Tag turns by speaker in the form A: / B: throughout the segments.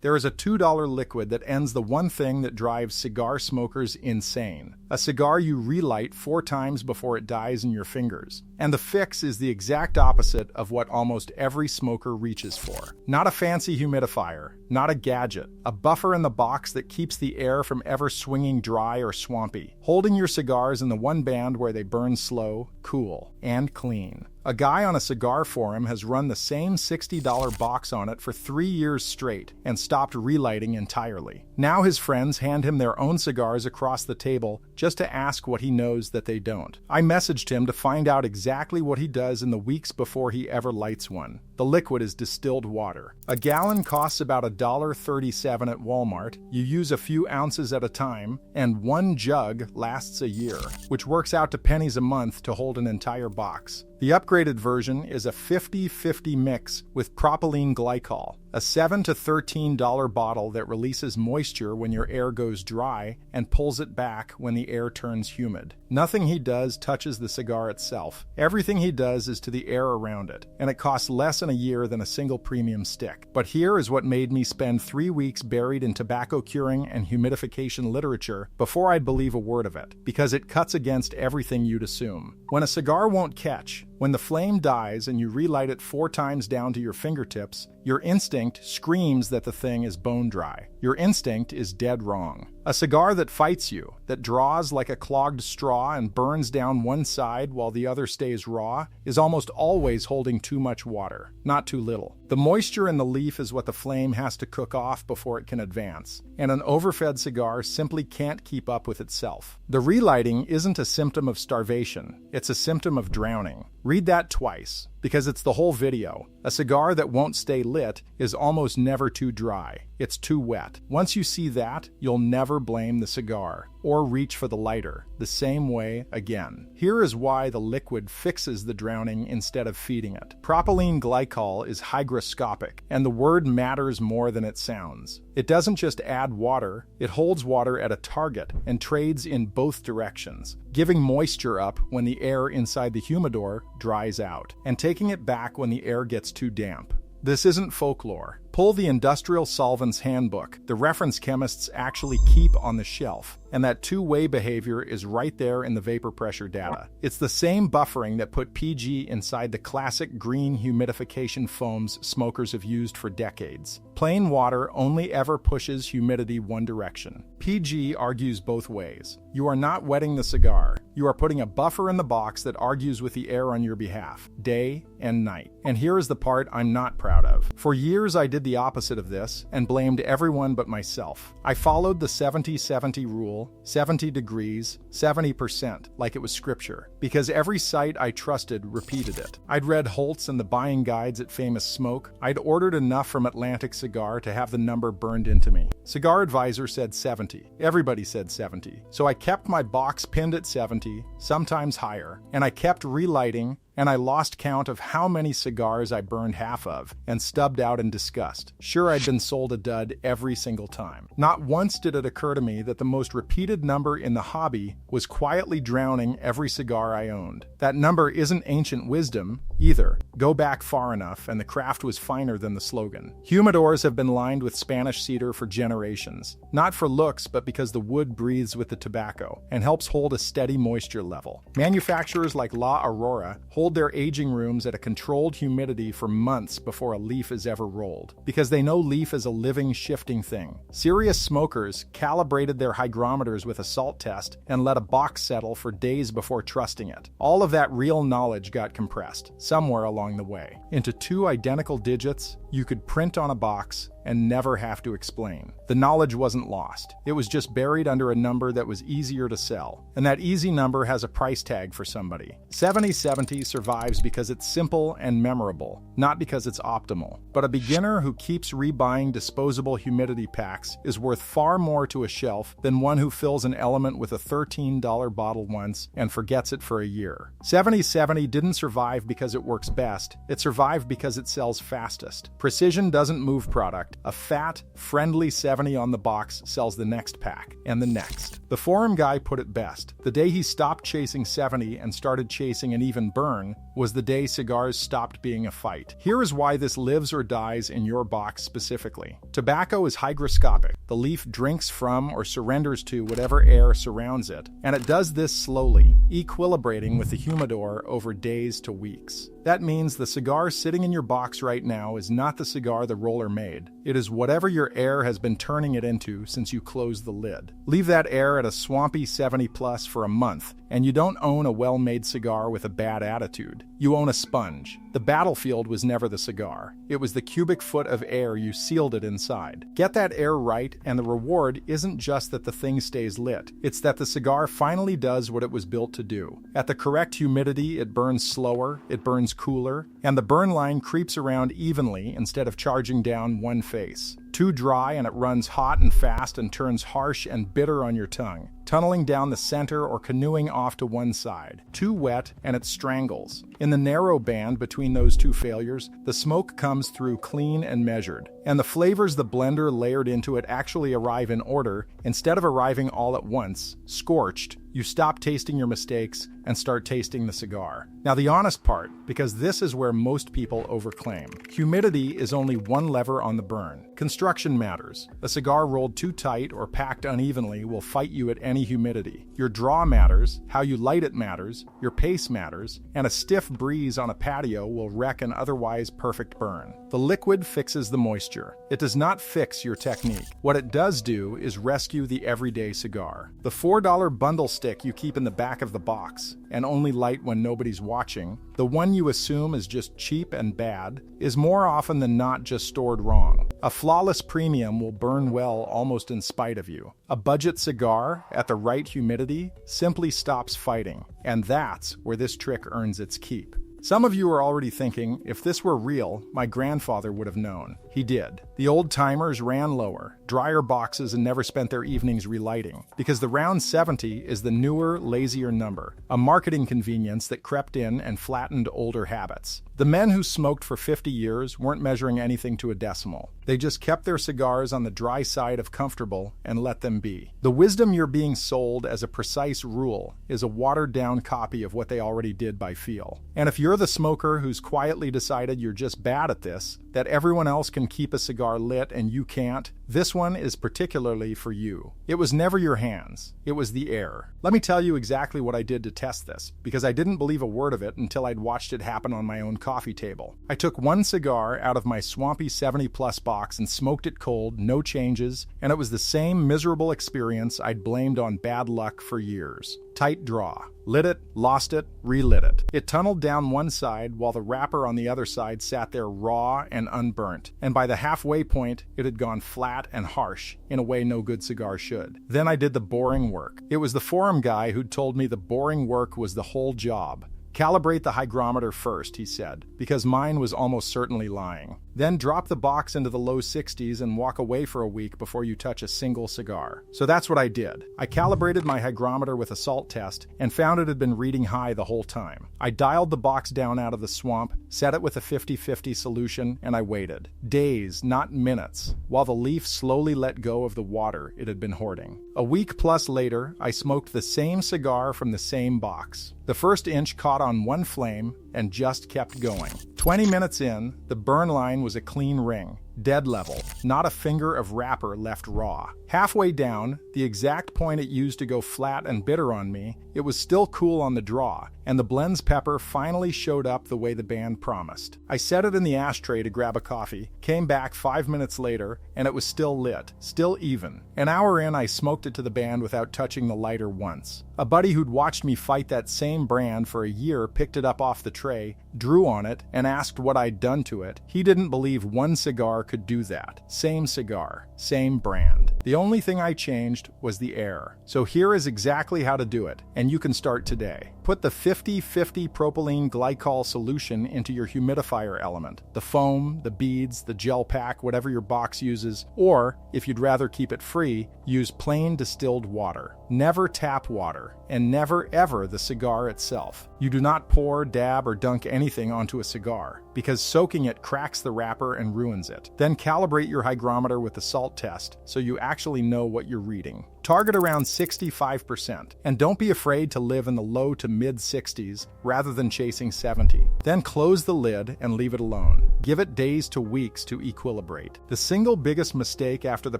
A: There is a $2 liquid that ends the one thing that drives cigar smokers insane. A cigar you relight 4 times before it dies in your fingers. And the fix is the exact opposite of what almost every smoker reaches for. Not a fancy humidifier, not a gadget, a buffer in the box that keeps the air from ever swinging dry or swampy, holding your cigars in the one band where they burn slow, cool, and clean. A guy on a cigar forum has run the same $60 box on it for 3 years straight and stopped relighting entirely. Now his friends hand him their own cigars across the table just to ask what he knows that they don't. I messaged him to find out exactly what he does in the weeks before he ever lights one. The liquid is distilled water. A gallon costs about $1.37 at Walmart. You use a few ounces at a time, and 1 jug lasts a year, which works out to pennies a month to hold an entire box. The upgraded version is a 50-50 mix with propylene glycol, a $7 to $13 bottle that releases moisture when your air goes dry and pulls it back when the air turns humid. Nothing he does touches the cigar itself. Everything he does is to the air around it, and it costs less in a year than a single premium stick. But here is what made me spend 3 weeks buried in tobacco curing and humidification literature before I'd believe a word of it, because it cuts against everything you'd assume. When a cigar won't catch, when the flame dies and you relight it 4 times down to your fingertips, your instinct screams that the thing is bone dry. Your instinct is dead wrong. A cigar that fights you, that draws like a clogged straw and burns down one side while the other stays raw, is almost always holding too much water, not too little. The moisture in the leaf is what the flame has to cook off before it can advance, and an overfed cigar simply can't keep up with itself. The relighting isn't a symptom of starvation, it's a symptom of drowning. Read that twice, because it's the whole video. A cigar that won't stay lit is almost never too dry. It's too wet. Once you see that, you'll never blame the cigar, or reach for the lighter, the same way again. Here is why the liquid fixes the drowning instead of feeding it. Propylene glycol is hygroscopic, and the word matters more than it sounds. It doesn't just add water, it holds water at a target and trades in both directions, giving moisture up when the air inside the humidor dries out, and taking it back when the air gets too damp. This isn't folklore. Pull the Industrial Solvents Handbook the reference chemists actually keep on the shelf, and that two-way behavior is right there in the vapor pressure data. It's the same buffering that put PG inside the classic green humidification foams smokers have used for decades. Plain water only ever pushes humidity one direction. PG argues both ways. You are not wetting the cigar. You are putting a buffer in the box that argues with the air on your behalf, day and night. And here is the part I'm not proud of. For years I did the opposite of this and blamed everyone but myself. I followed the 70-70 rule, 70 degrees, 70%, like it was scripture, because every site I trusted repeated it. I'd read Holtz and the buying guides at Famous Smoke. I'd ordered enough from Atlantic Cigar to have the number burned into me. Cigar Advisor said 70. Everybody said 70. So I kept my box pinned at 70, sometimes higher, and I kept relighting, and I lost count of how many cigars I burned half of and stubbed out in disgust. Sure, I'd been sold a dud every single time. Not once did it occur to me that the most repeated number in the hobby was quietly drowning every cigar I owned. That number isn't ancient wisdom either. Go back far enough and the craft was finer than the slogan. Humidors have been lined with Spanish cedar for generations. Not for looks, but because the wood breathes with the tobacco and helps hold a steady moisture level. Manufacturers like La Aurora hold their aging rooms at a controlled humidity for months before a leaf is ever rolled, because they know leaf is a living, shifting thing. Serious smokers calibrated their hygrometers with a salt test and let a box settle for days before trusting it. All of that real knowledge got compressed, somewhere along the way, into 2 identical digits you could print on a box and never have to explain. The knowledge wasn't lost. It was just buried under a number that was easier to sell. And that easy number has a price tag for somebody. 70-70 survives because it's simple and memorable, not because it's optimal. But a beginner who keeps rebuying disposable humidity packs is worth far more to a shelf than one who fills an element with a $13 bottle once and forgets it for a year. 70-70 didn't survive because it works best. It survived because it sells fastest. Precision doesn't move product. A fat, friendly 70 on the box sells the next pack, and the next. The forum guy put it best. The day he stopped chasing 70 and started chasing an even burn was the day cigars stopped being a fight. Here is why this lives or dies in your box specifically. Tobacco is hygroscopic. The leaf drinks from or surrenders to whatever air surrounds it, and it does this slowly, equilibrating with the humidor over days to weeks. That means the cigar sitting in your box right now is not the cigar the roller made. It is whatever your air has been turning it into since you closed the lid. Leave that air at a swampy 70 plus for a month, and you don't own a well-made cigar with a bad attitude. You own a sponge. The battlefield was never the cigar. It was the cubic foot of air you sealed it inside. Get that air right, and the reward isn't just that the thing stays lit. It's that the cigar finally does what it was built to do. At the correct humidity, it burns slower, it burns cooler, and the burn line creeps around evenly instead of charging down one face. Too dry and it runs hot and fast and turns harsh and bitter on your tongue, tunneling down the center or canoeing off to one side. Too wet and it strangles. In the narrow band between those two failures, the smoke comes through clean and measured, and the flavors the blender layered into it actually arrive in order instead of arriving all at once, scorched. You stop tasting your mistakes and start tasting the cigar. Now the honest part, because this is where most people overclaim. Humidity is only one lever on the burn. Construction matters. A cigar rolled too tight or packed unevenly will fight you at any humidity. Your draw matters, how you light it matters, your pace matters, and a stiff breeze on a patio will wreck an otherwise perfect burn. The liquid fixes the moisture. It does not fix your technique. What it does do is rescue the everyday cigar. The $4 bundle stick you keep in the back of the box and only light when nobody's watching, the one you assume is just cheap and bad, is more often than not just stored wrong. A flawless premium will burn well almost in spite of you. A budget cigar, at the right humidity, simply stops fighting, and that's where this trick earns its keep. Some of you are already thinking, if this were real, my grandfather would have known. He did. The old-timers ran lower, drier boxes, and never spent their evenings relighting, because the round 70 is the newer, lazier number, a marketing convenience that crept in and flattened older habits. The men who smoked for 50 years weren't measuring anything to a decimal. They just kept their cigars on the dry side of comfortable and let them be. The wisdom you're being sold as a precise rule is a watered-down copy of what they already did by feel. And if you're the smoker who's quietly decided you're just bad at this, that everyone else can keep a cigar lit and you can't, this one is particularly for you. It was never your hands. It was the air. Let me tell you exactly what I did to test this, because I didn't believe a word of it until I'd watched it happen on my own coffee table. I took one cigar out of my swampy 70-plus box and smoked it cold, no changes, and it was the same miserable experience I'd blamed on bad luck for years. Tight draw. Lit it, lost it, relit it. It tunneled down one side while the wrapper on the other side sat there raw and unburnt, and by the halfway point, it had gone flat and harsh, in a way no good cigar should. Then I did the boring work. It was the forum guy who'd told me the boring work was the whole job. Calibrate the hygrometer first, he said, because mine was almost certainly lying. Then drop the box into the low 60s and walk away for a week before you touch a single cigar. So that's what I did. I calibrated my hygrometer with a salt test and found it had been reading high the whole time. I dialed the box down out of the swamp, set it with a 50-50 solution, and I waited. Days, not minutes, while the leaf slowly let go of the water it had been hoarding. A week plus later, I smoked the same cigar from the same box. The first inch caught on one flame and just kept going. 20 minutes in, the burn line was a clean ring, dead level, not a finger of wrapper left raw. Halfway down, the exact point it used to go flat and bitter on me, it was still cool on the draw, and the blends pepper finally showed up the way the band promised. I set it in the ashtray to grab a coffee, came back 5 minutes later, and it was still lit, still even. An hour in, I smoked it to the band without touching the lighter once. A buddy who'd watched me fight that same brand for a year picked it up off the tray, drew on it, and asked what I'd done to it. He didn't believe one cigar could do that. Same cigar, same brand. The only thing I changed was the air. So here is exactly how to do it, and you can start today. Put the 50-50 propylene glycol solution into your humidifier element, the foam, the beads, the gel pack, whatever your box uses, or, if you'd rather keep it free, use plain distilled water. Never tap water, and never ever the cigar itself. You do not pour, dab, or dunk anything onto a cigar, because soaking it cracks the wrapper and ruins it. Then calibrate your hygrometer with the salt test so you actually know what you're reading. Target around 65%, and don't be afraid to live in the low to mid-60s rather than chasing 70. Then close the lid and leave it alone. Give it days to weeks to equilibrate. The single biggest mistake after the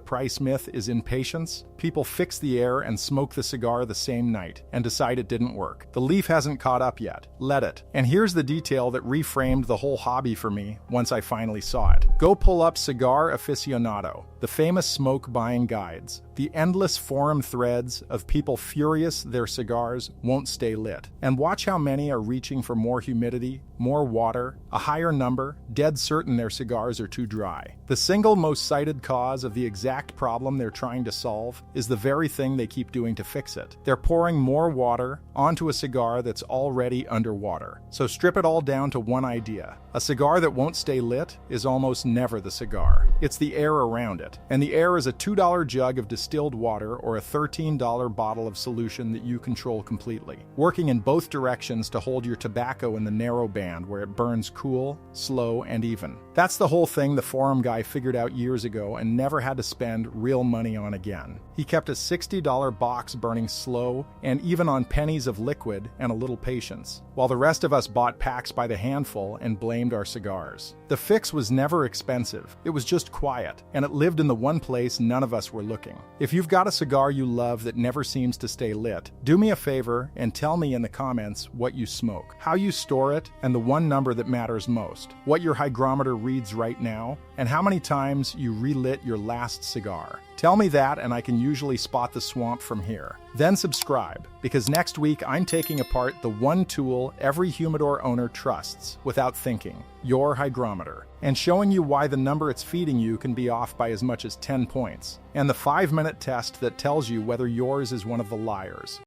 A: price myth is impatience. People fix the air and smoke the cigar the same night and decide it didn't work. The leaf hasn't caught up yet. Let it. And here's the detail that reframed the whole hobby for me once I finally saw it. Go pull up Cigar Aficionado, the famous smoke buying guides, the endless forum threads of people furious their cigars won't stay lit. And watch how many are reaching for more humidity, more water, a higher number, dead certain their cigars are too dry. The single most cited cause of the exact problem they're trying to solve is the very thing they keep doing to fix it. They're pouring more water onto a cigar that's already underwater. So strip it all down to one idea. A cigar that won't stay lit is almost never the cigar. It's the air around it. And the air is a $2 jug of distilled water or a $13 bottle of solution that you control completely, working in both directions to hold your tobacco in the narrow band where it burns cool, slow, and even. That's the whole thing the forum guy figured out years ago and never had to spend real money on again. He kept a $60 box burning slow and even on pennies of liquid and a little patience, while the rest of us bought packs by the handful and blamed our cigars. The fix was never expensive, it was just quiet, and it lived in the one place none of us were looking. If you've got a cigar you love that never seems to stay lit, do me a favor and tell me in the comments what you smoke, how you store it, and the one number that matters most, what your hygrometer reads right now, and how many times you relit your last cigar. Tell me that and I can usually spot the swamp from here. Then subscribe, because next week I'm taking apart the one tool every humidor owner trusts without thinking, your hygrometer, and showing you why the number it's feeding you can be off by as much as 10 points, and the 5-minute test that tells you whether yours is one of the liars.